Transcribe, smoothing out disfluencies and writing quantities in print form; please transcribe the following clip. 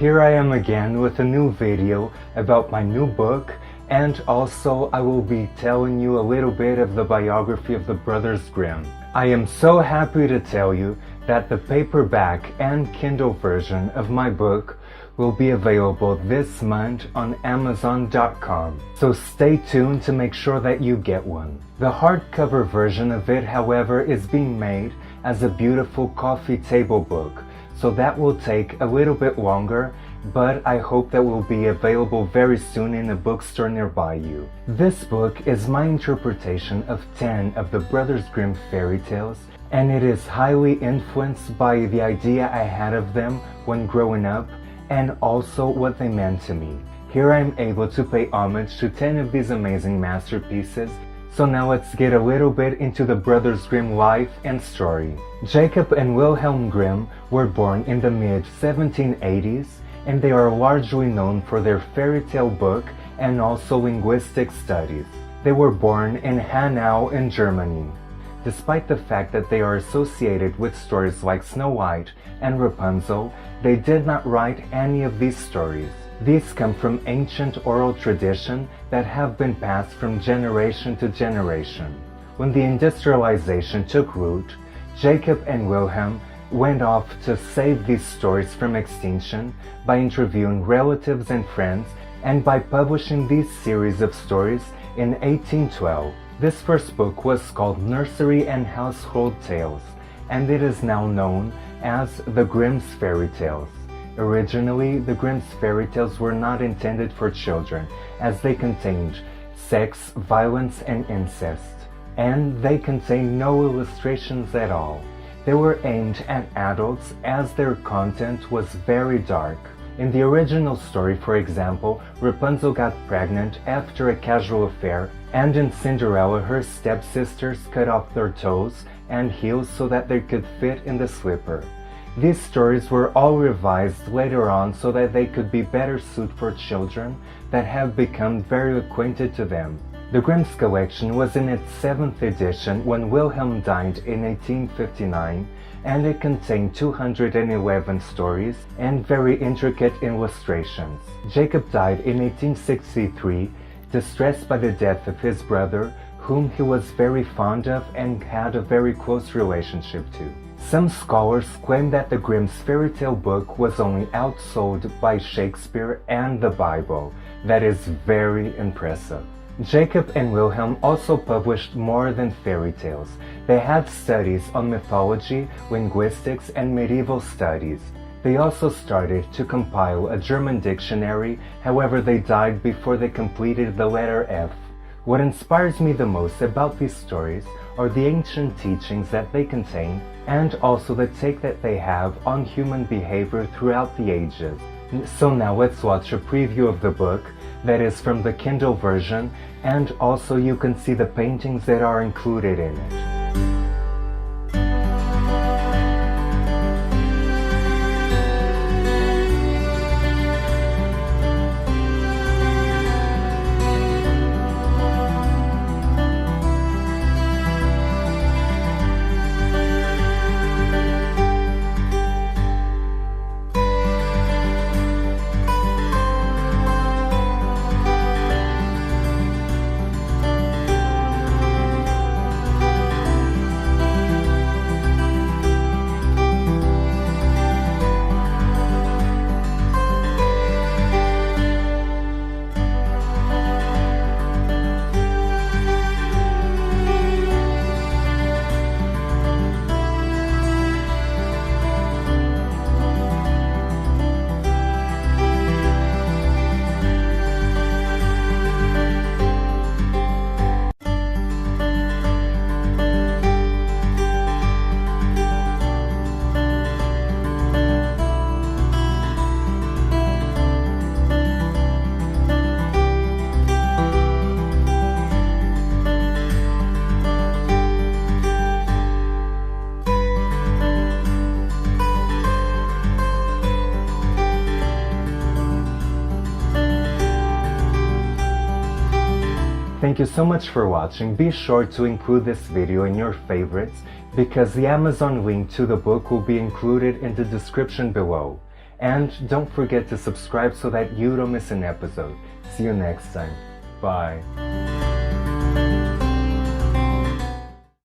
Here I am again with a new video about my new book, and also I will be telling you a little bit of the biography of the brothers Grimm. I am so happy to tell you that the paperback and Kindle version of my book will be available this month on Amazon.com, so stay tuned to make sure that you get one. The hardcover version of it, however, is being made as a beautiful coffee table book, so that will take a little bit longer, but I hope that will be available very soon in a bookstore nearby you. This book is my interpretation of 10 of the Brothers Grimm fairy tales, and it is highly influenced by the idea I had of them when growing up, and also what they meant to me. Here I am able to pay homage to 10 of these amazing masterpieces, so now let's get a little bit into the Brothers Grimm life and story. Jacob and Wilhelm Grimm were born in the mid-1780s, and they are largely known for their fairy tale book and also linguistic studies. They were born in Hanau in Germany. Despite the fact that they are associated with stories like Snow White and Rapunzel, they did not write any of these stories. These come from ancient oral tradition that have been passed from generation to generation. When the industrialization took root, Jacob and Wilhelm went off to save these stories from extinction by interviewing relatives and friends and by publishing these series of stories in 1812. This first book was called Nursery and Household Tales, and it is now known as the Grimm's Fairy Tales. Originally, the Grimm's fairy tales were not intended for children, as they contained sex, violence, and incest, and they contained no illustrations at all. They were aimed at adults as their content was very dark. In the original story, for example, Rapunzel got pregnant after a casual affair, and in Cinderella her stepsisters cut off their toes and heels so that they could fit in the slipper. These stories were all revised later on so that they could be better suited for children that have become very acquainted to them. The Grimm's collection was in its 7th edition when Wilhelm died in 1859, and it contained 211 stories and very intricate illustrations. Jacob died in 1863, distressed by the death of his brother, whom he was very fond of and had a very close relationship to. Some scholars claim that the Grimm's fairy tale book was only outsold by Shakespeare and the Bible. That is very impressive. Jacob and Wilhelm also published more than fairy tales. They had studies on mythology, linguistics, and medieval studies. They also started to compile a German dictionary, however they died before they completed the letter F. What inspires me the most about these stories are the ancient teachings that they contain, and also the take that they have on human behavior throughout the ages. So now let's watch a preview of the book that is from the Kindle version, and also you can see the paintings that are included in it. Thank you so much for watching. Be sure to include this video in your favorites because the Amazon link to the book will be included in the description below. And don't forget to subscribe so that you don't miss an episode. See you next time. Bye.